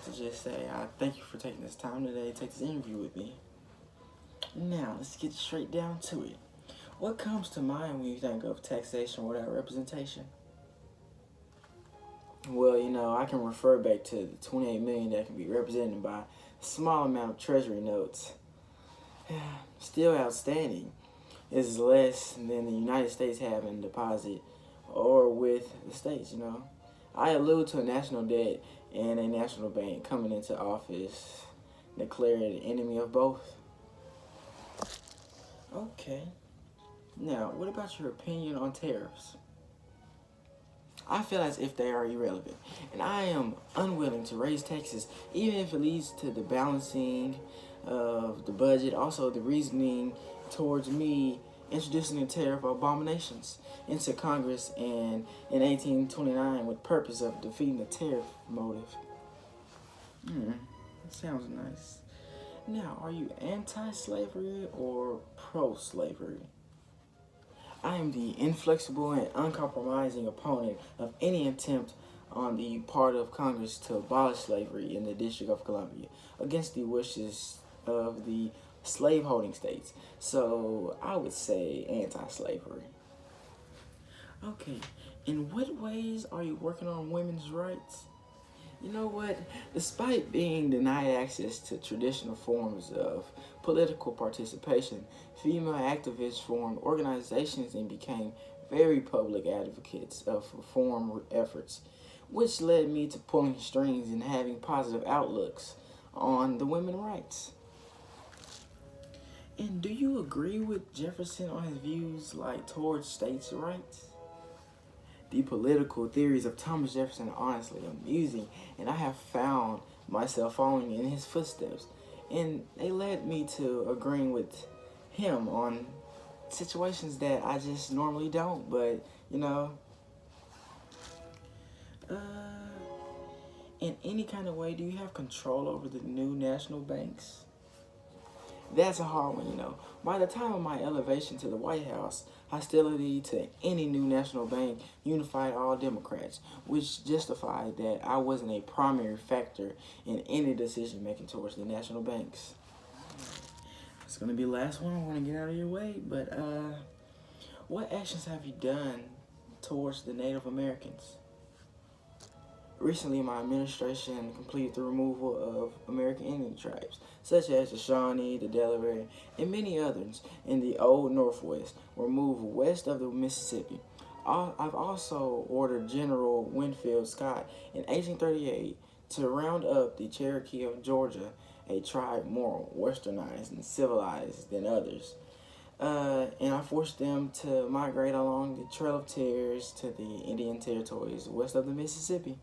to just say I thank you for taking this time today to take this interview with me. Now, let's get straight down to it. What comes to mind when you think of taxation without representation? Well, I can refer back to the 28 million that can be represented by a small amount of treasury notes. Still outstanding is less than the United States have in deposit or with the states. I allude to a national debt and a national bank coming into office declared an enemy of both. Okay. Now, what about your opinion on tariffs? I feel as if they are irrelevant, and I am unwilling to raise taxes, even if it leads to the balancing of the budget. Also, the reasoning towards me introducing the tariff abominations into Congress and in 1829 with purpose of defeating the tariff motive. That sounds nice. Now, are you anti-slavery or pro-slavery? I am the inflexible and uncompromising opponent of any attempt on the part of Congress to abolish slavery in the District of Columbia against the wishes of the slave-holding states. So I would say anti-slavery. Okay, in what ways are you working on women's rights? You know what? Despite being denied access to traditional forms of political participation, female activists formed organizations and became very public advocates of reform efforts, which led me to pulling strings and having positive outlooks on the women's rights. And do you agree with Jefferson on his views towards states' rights? The political theories of Thomas Jefferson are honestly amusing, and I have found myself following in his footsteps, and they led me to agreeing with him on situations that I just normally don't. But in any kind of way, do you have control over the new national banks? That's a hard one. By the time of my elevation to the White House, hostility to any new national bank unified all Democrats, which justified that I wasn't a primary factor in any decision making towards the national banks. It's going to be the last one. I want to get out of your way, but what actions have you done towards the Native Americans? Recently, my administration completed the removal of American Indian tribes, such as the Shawnee, the Delaware, and many others in the Old Northwest, were moved west of the Mississippi. I've also ordered General Winfield Scott in 1838 to round up the Cherokee of Georgia, a tribe more westernized and civilized than others. And I forced them to migrate along the Trail of Tears to the Indian Territories west of the Mississippi.